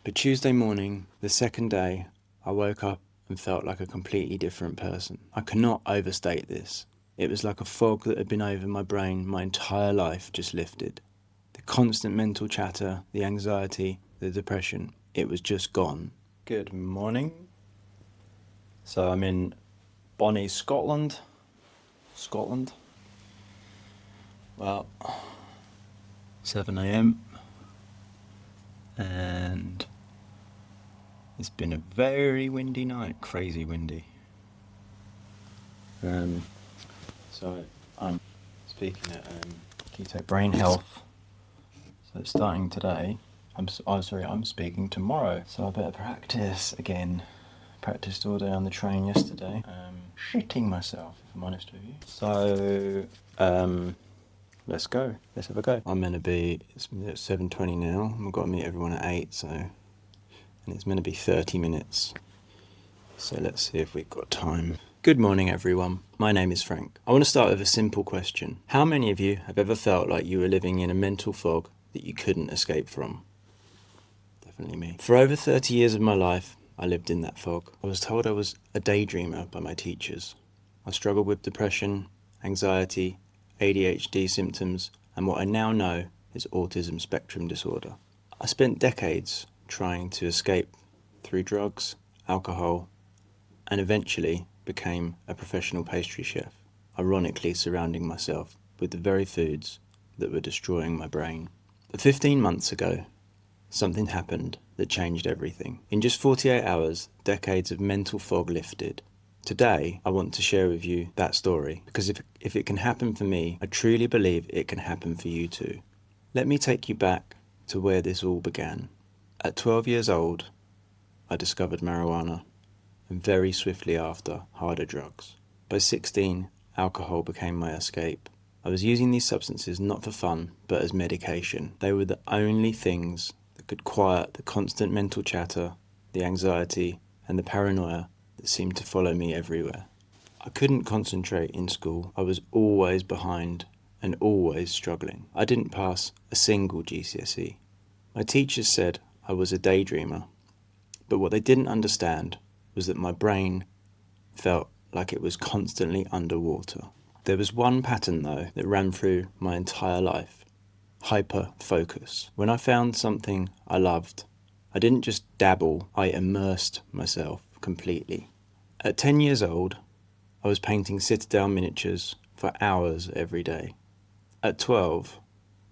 But Tuesday morning, the second day, I woke up and felt like a completely different person. I cannot overstate this. It was like a fog that had been over my brain my entire life just lifted. The constant mental chatter, the anxiety, the depression, it was just gone. Good morning. So I'm in Bonnie, Scotland. Well, 7 a.m. and it's been a very windy night, crazy windy. So I'm speaking at Keto Brain Health. So it's starting today. I'm speaking tomorrow. So I better practice again. Practiced all day on the train yesterday. Shitting myself, if I'm honest with you. So, let's go. Let's have a go. I'm meant to be, it's 7:20 now. I've got to meet everyone at 8, and it's meant to be 30 minutes. So let's see if we've got time. Good morning, everyone. My name is Frank. I want to start with a simple question. How many of you have ever felt like you were living in a mental fog that you couldn't escape from? Definitely me. For over 30 years of my life, I lived in that fog. I was told I was a daydreamer by my teachers. I struggled with depression, anxiety, ADHD symptoms, and what I now know is autism spectrum disorder. I spent decades trying to escape through drugs, alcohol, and eventually became a professional pastry chef, ironically surrounding myself with the very foods that were destroying my brain. But 15 months ago, something happened that changed everything. In just 48 hours, decades of mental fog lifted. Today, I want to share with you that story, because if it can happen for me, I truly believe it can happen for you too. Let me take you back to where this all began. At 12 years old, I discovered marijuana, and very swiftly after, harder drugs. By 16, alcohol became my escape. I was using these substances not for fun, but as medication. They were the only things that could quiet the constant mental chatter, the anxiety, and the paranoia that seemed to follow me everywhere. I couldn't concentrate in school. I was always behind and always struggling. I didn't pass a single GCSE. My teachers said I was a daydreamer, but what they didn't understand was that my brain felt like it was constantly underwater. There was one pattern, though, that ran through my entire life: hyper-focus. When I found something I loved, I didn't just dabble, I immersed myself completely. At 10 years old, I was painting citadel miniatures for hours every day. At 12,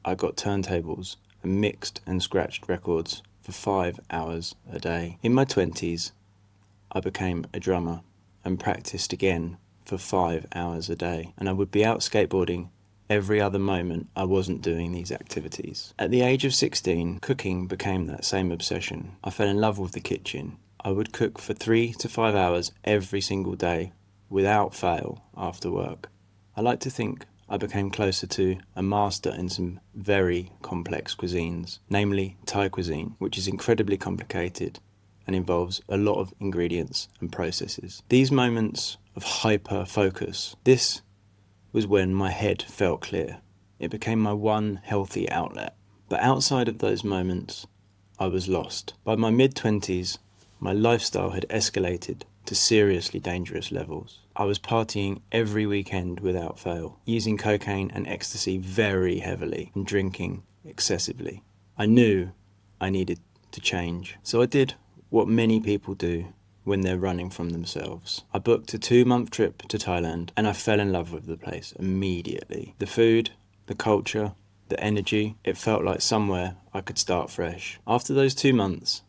I got turntables and mixed and scratched records for 5 hours a day. In my 20s, I became a drummer and practiced again for 5 hours a day, and I would be out skateboarding every other moment I wasn't doing these activities. At the age of 16, cooking became that same obsession. I fell in love with the kitchen. I would cook for 3 to 5 hours every single day, without fail, after work. I like to think I became closer to a master in some very complex cuisines, namely Thai cuisine, which is incredibly complicated and involves a lot of ingredients and processes. These moments of hyper-focus, this was when my head felt clear. It became my one healthy outlet. But outside of those moments, I was lost. By my mid-20s, my lifestyle had escalated to seriously dangerous levels. I was partying every weekend without fail, using cocaine and ecstasy very heavily, and drinking excessively. I knew I needed to change, so I did what many people do when they're running from themselves. I booked a 2-month trip to Thailand, and I fell in love with the place immediately. The food, the culture, the energy, it felt like somewhere I could start fresh. After those 2 months,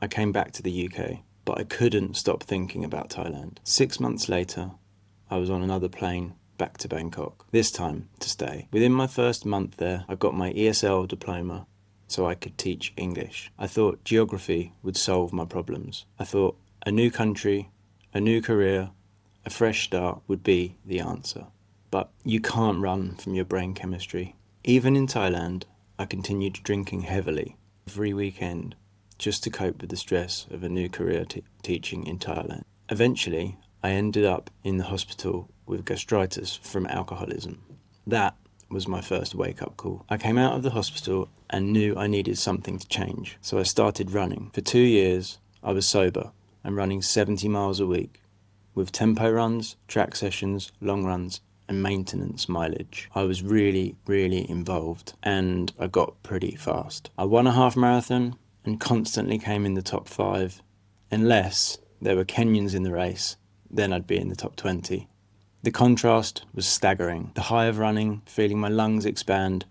I came back to the UK, but I couldn't stop thinking about Thailand. 6 months later, I was on another plane back to Bangkok, this time to stay. Within my first month there, I got my ESL diploma so I could teach English. I thought geography would solve my problems. I thought a new country, a new career, a fresh start would be the answer. But you can't run from your brain chemistry. Even in Thailand, I continued drinking heavily every weekend just to cope with the stress of a new career teaching in Thailand. Eventually, I ended up in the hospital with gastritis from alcoholism. That was my first wake-up call. I came out of the hospital and knew I needed something to change. So I started running. For 2 years, I was sober and running 70 miles a week, with tempo runs, track sessions, long runs, and maintenance mileage. I was really, really involved, and I got pretty fast. I won a half marathon and constantly came in the top 5. Unless there were Kenyans in the race, then I'd be in the top 20. The contrast was staggering. The high of running, feeling my lungs expand,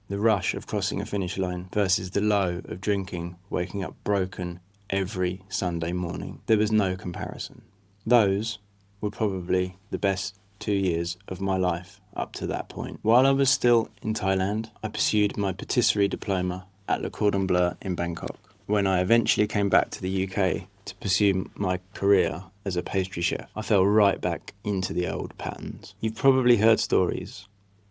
the rush of crossing a finish line versus the low of drinking, waking up broken every Sunday morning. There was no comparison. Those were probably the best 2 years of my life up to that point. While I was still in Thailand, I pursued my patisserie diploma at Le Cordon Bleu in Bangkok. When I eventually came back to the UK to pursue my career as a pastry chef, I fell right back into the old patterns. You've probably heard stories.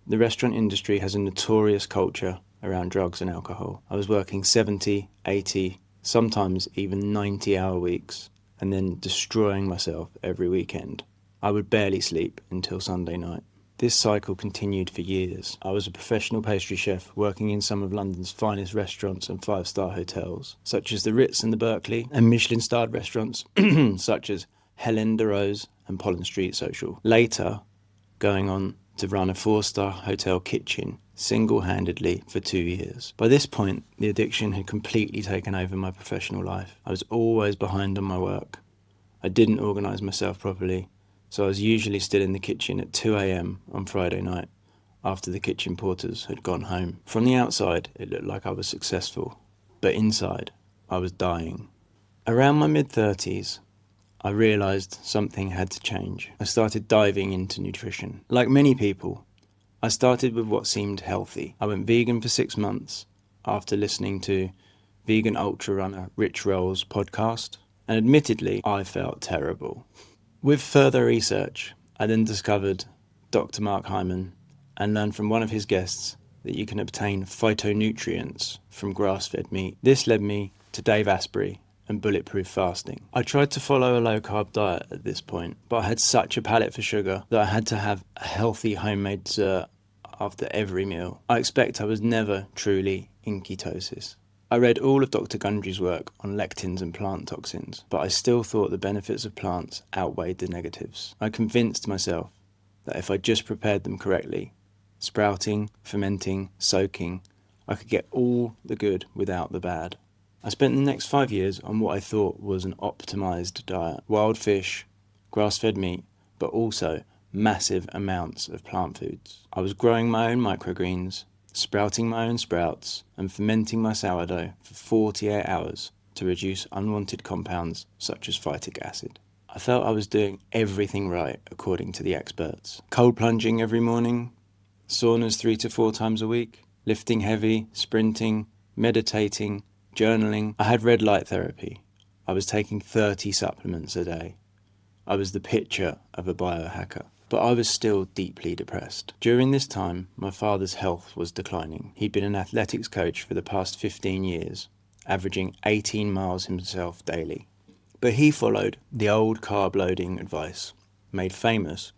The restaurant industry has a notorious culture around drugs and alcohol. I was working 70, 80, sometimes even 90-hour weeks, and then destroying myself every weekend. I would barely sleep until Sunday night. This cycle continued for years. I was a professional pastry chef working in some of London's finest restaurants and 5-star hotels, such as the Ritz and the Berkeley, and Michelin-starred restaurants such as Hélène de Rose and Pollen Street Social. Later, going on to run a 4-star hotel kitchen single-handedly for 2 years. By this point, the addiction had completely taken over my professional life. I was always behind on my work. I didn't organise myself properly, so I was usually still in the kitchen at 2 a.m. on Friday night after the kitchen porters had gone home. From the outside, it looked like I was successful, but inside, I was dying. Around my mid-30s, I realised something had to change. I started diving into nutrition. Like many people, I started with what seemed healthy. I went vegan for 6 months after listening to vegan ultra runner Rich Roll's podcast, and admittedly, I felt terrible. With further research, I then discovered Dr. Mark Hyman and learned from one of his guests that you can obtain phytonutrients from grass-fed meat. This led me to Dave Asprey and bulletproof fasting. I tried to follow a low-carb diet at this point, but I had such a palate for sugar that I had to have a healthy homemade dessert after every meal. I expect I was never truly in ketosis. I read all of Dr. Gundry's work on lectins and plant toxins, but I still thought the benefits of plants outweighed the negatives. I convinced myself that if I just prepared them correctly, sprouting, fermenting, soaking, I could get all the good without the bad. I spent the next 5 years on what I thought was an optimized diet. Wild fish, grass-fed meat, but also massive amounts of plant foods. I was growing my own microgreens, sprouting my own sprouts, and fermenting my sourdough for 48 hours to reduce unwanted compounds such as phytic acid. I felt I was doing everything right according to the experts. Cold plunging every morning, saunas 3 to 4 times a week, lifting heavy, sprinting, meditating, journaling. I had red light therapy. I was taking 30 supplements a day. I was the picture of a biohacker. But I was still deeply depressed. During this time, my father's health was declining. He'd been an athletics coach for the past 15 years, averaging 18 miles himself daily. But he followed the old carb-loading advice, made famous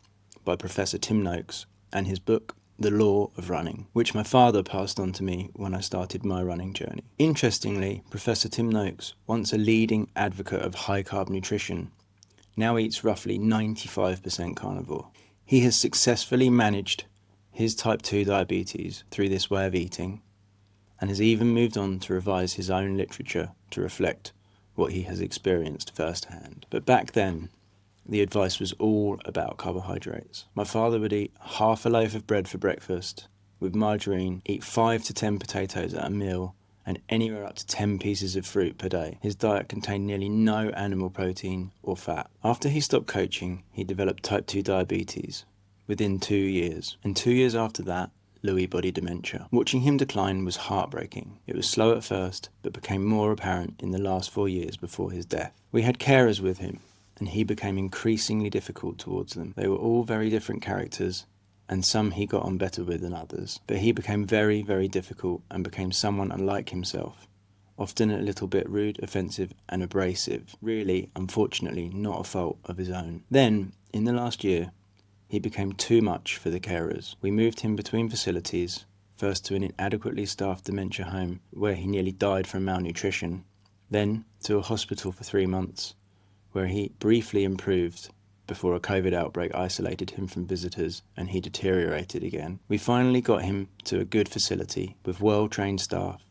by Professor Tim Noakes and his book, The Law of Running, which my father passed on to me when I started my running journey. Interestingly, Professor Tim Noakes, once a leading advocate of high-carb nutrition, now eats roughly 95% carnivore. He has successfully managed his type 2 diabetes through this way of eating, and has even moved on to revise his own literature to reflect what he has experienced firsthand. But back then, the advice was all about carbohydrates. My father would eat half a loaf of bread for breakfast with margarine, eat 5 to 10 potatoes at a meal, and anywhere up to 10 pieces of fruit per day. His diet contained nearly no animal protein or fat. After he stopped coaching, he developed type 2 diabetes within 2 years. And 2 years after that, Lewy body dementia. Watching him decline was heartbreaking. It was slow at first, but became more apparent in the last 4 years before his death. We had carers with him, and he became increasingly difficult towards them. They were all very different characters, and some he got on better with than others. But he became very, very difficult and became someone unlike himself, often a little bit rude, offensive and abrasive, really, unfortunately, not a fault of his own. Then, in the last year, he became too much for the carers. We moved him between facilities, first to an inadequately staffed dementia home where he nearly died from malnutrition, then to a hospital for 3 months where he briefly improved before a COVID outbreak isolated him from visitors and he deteriorated again. We finally got him to a good facility with well-trained staff,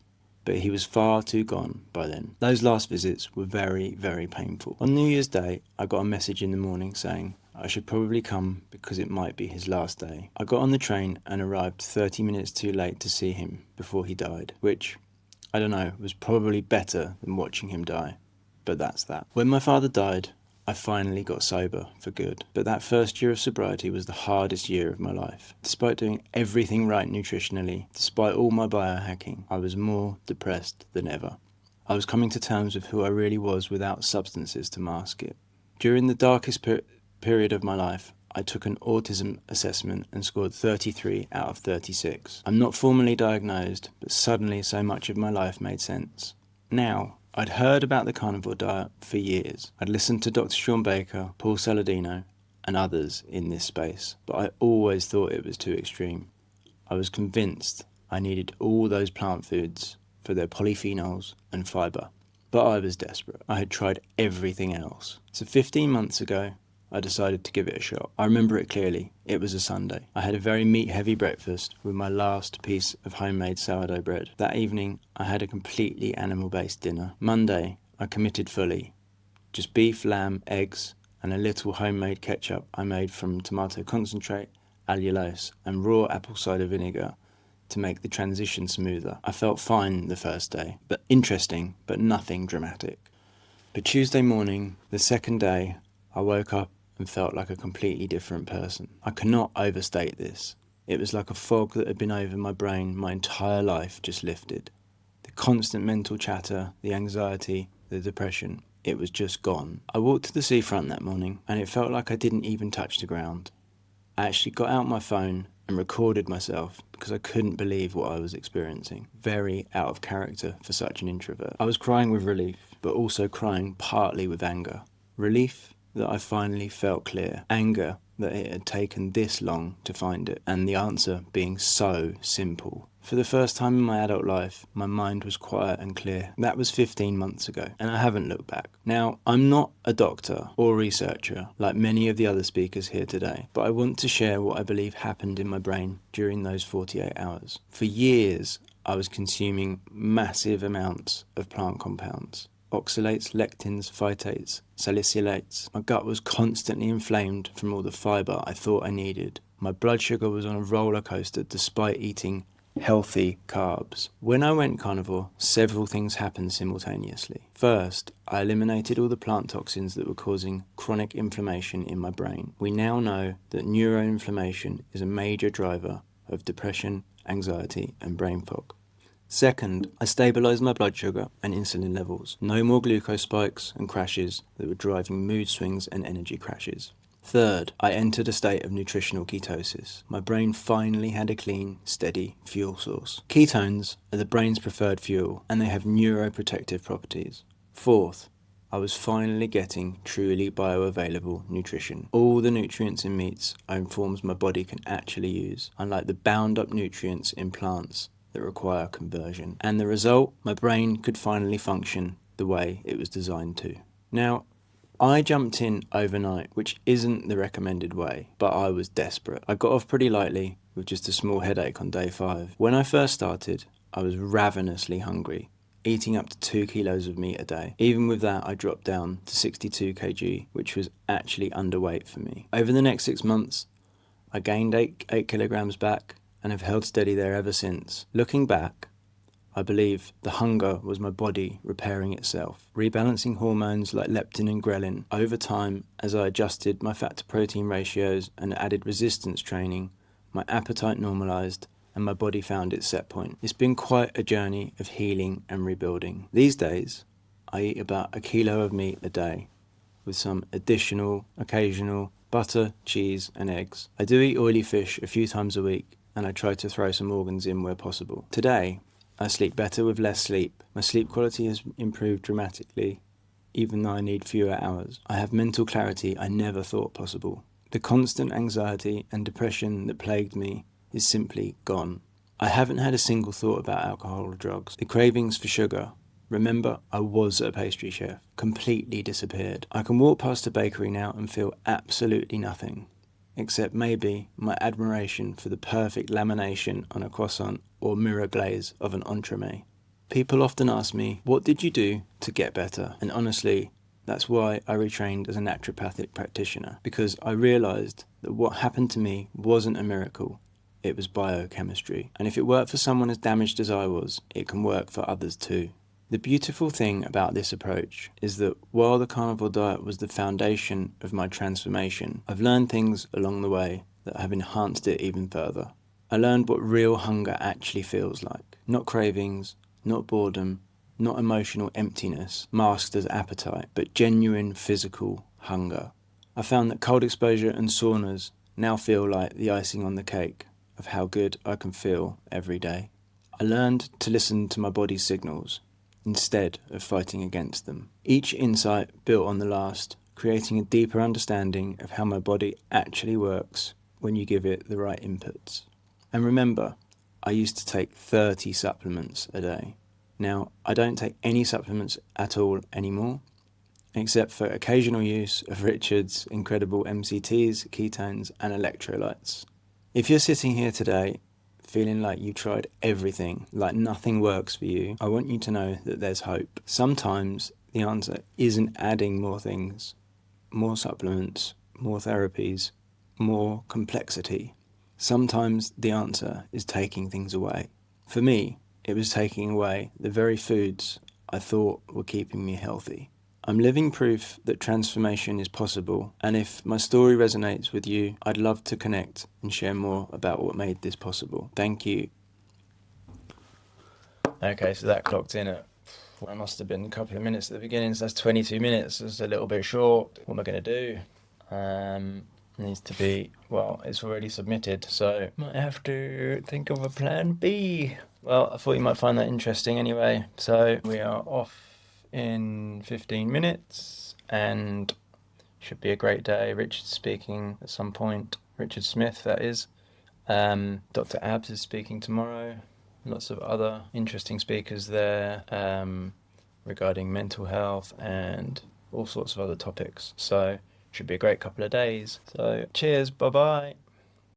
but he was far too gone by then. Those last visits were very, very painful. On New Year's Day, I got a message in the morning saying I should probably come because it might be his last day. I got on the train and arrived 30 minutes too late to see him before he died, which, I don't know, was probably better than watching him die. But that's that. When my father died, I finally got sober for good. But that first year of sobriety was the hardest year of my life. Despite doing everything right nutritionally, despite all my biohacking, I was more depressed than ever. I was coming to terms with who I really was without substances to mask it. During the darkest period of my life, I took an autism assessment and scored 33 out of 36. I'm not formally diagnosed, but suddenly so much of my life made sense. Now, I'd heard about the carnivore diet for years. I'd listened to Dr. Sean Baker, Paul Saladino, and others in this space, but I always thought it was too extreme. I was convinced I needed all those plant foods for their polyphenols and fibre, but I was desperate. I had tried everything else. So 15 months ago, I decided to give it a shot. I remember it clearly. It was a Sunday. I had a very meat-heavy breakfast with my last piece of homemade sourdough bread. That evening, I had a completely animal-based dinner. Monday, I committed fully. Just beef, lamb, eggs, and a little homemade ketchup I made from tomato concentrate, allulose, and raw apple cider vinegar to make the transition smoother. I felt fine the first day, but interesting, but nothing dramatic. But Tuesday morning, the second day, I woke up and felt like a completely different person. I cannot overstate this. It was like a fog that had been over my brain my entire life just lifted. The constant mental chatter, the anxiety, the depression, it was just gone. I walked to the seafront that morning and it felt like I didn't even touch the ground. I actually got out my phone and recorded myself because I couldn't believe what I was experiencing. Very out of character for such an introvert. I was crying with relief, but also crying partly with anger. Relief that I finally felt clear. Anger that it had taken this long to find it, and the answer being so simple. For the first time in my adult life, my mind was quiet and clear. That was 15 months ago, and I haven't looked back. Now, I'm not a doctor or researcher like many of the other speakers here today, but I want to share what I believe happened in my brain during those 48 hours. For years, I was consuming massive amounts of plant compounds. Oxalates, lectins, phytates, salicylates. My gut was constantly inflamed from all the fibre I thought I needed. My blood sugar was on a roller coaster despite eating healthy carbs. When I went carnivore, several things happened simultaneously. First, I eliminated all the plant toxins that were causing chronic inflammation in my brain. We now know that neuroinflammation is a major driver of depression, anxiety, and brain fog. Second, I stabilised my blood sugar and insulin levels. No more glucose spikes and crashes that were driving mood swings and energy crashes. Third, I entered a state of nutritional ketosis. My brain finally had a clean, steady fuel source. Ketones are the brain's preferred fuel, and they have neuroprotective properties. Fourth, I was finally getting truly bioavailable nutrition. All the nutrients in meats are in forms my body can actually use, unlike the bound-up nutrients in plants that require conversion. And the result, my brain could finally function the way it was designed to. Now, I jumped in overnight, which isn't the recommended way, but I was desperate. I got off pretty lightly with just a small headache on day 5. When I first started, I was ravenously hungry, eating up to 2 kilos of meat a day. Even with that, I dropped down to 62 kg, which was actually underweight for me. Over the next 6 months, I gained 8 kilograms back and have held steady there ever since. Looking back, I believe the hunger was my body repairing itself, rebalancing hormones like leptin and ghrelin. Over time, as I adjusted my fat to protein ratios and added resistance training, my appetite normalized and my body found its set point. It's been quite a journey of healing and rebuilding. These days, I eat about 1 kilo of meat a day, with some additional, occasional butter, cheese and eggs. I do eat oily fish a few times a week, and I try to throw some organs in where possible. Today, I sleep better with less sleep. My sleep quality has improved dramatically, even though I need fewer hours. I have mental clarity I never thought possible. The constant anxiety and depression that plagued me is simply gone. I haven't had a single thought about alcohol or drugs. The cravings for sugar, remember, I was a pastry chef, completely disappeared. I can walk past a bakery now and feel absolutely nothing, except maybe my admiration for the perfect lamination on a croissant or mirror glaze of an entremet. People often ask me, what did you do to get better? And honestly, that's why I retrained as a naturopathic practitioner, because I realised that what happened to me wasn't a miracle. It was biochemistry. And if it worked for someone as damaged as I was, it can work for others too. The beautiful thing about this approach is that while the carnivore diet was the foundation of my transformation, I've learned things along the way that have enhanced it even further. I learned what real hunger actually feels like. Not cravings, not boredom, not emotional emptiness masked as appetite, but genuine physical hunger. I found that cold exposure and saunas now feel like the icing on the cake of how good I can feel every day. I learned to listen to my body's signals instead of fighting against them. Each insight built on the last, creating a deeper understanding of how my body actually works when you give it the right inputs. And remember, I used to take 30 supplements a day. Now, I don't take any supplements at all anymore, except for occasional use of Richard's incredible MCTs, ketones, and electrolytes. If you're sitting here today feeling like you tried everything, like nothing works for you, I want you to know that there's hope. Sometimes the answer isn't adding more things, more supplements, more therapies, more complexity. Sometimes the answer is taking things away. For me, it was taking away the very foods I thought were keeping me healthy. I'm living proof that transformation is possible, and if my story resonates with you, I'd love to connect and share more about what made this possible. Thank you. Okay, so that clocked in at, I must have been a couple of minutes at the beginning, so that's 22 minutes. It's a little bit short. What am I going to do? Needs to be, well, it's already submitted, so might have to think of a plan B. Well, I thought you might find that interesting anyway. So we are off in 15 minutes and should be a great day. Richard's speaking at some point. Richard Smith, that is. Dr. Abs is speaking tomorrow. Lots of other interesting speakers there regarding mental health and all sorts of other topics. So should be a great couple of days. So cheers, bye-bye.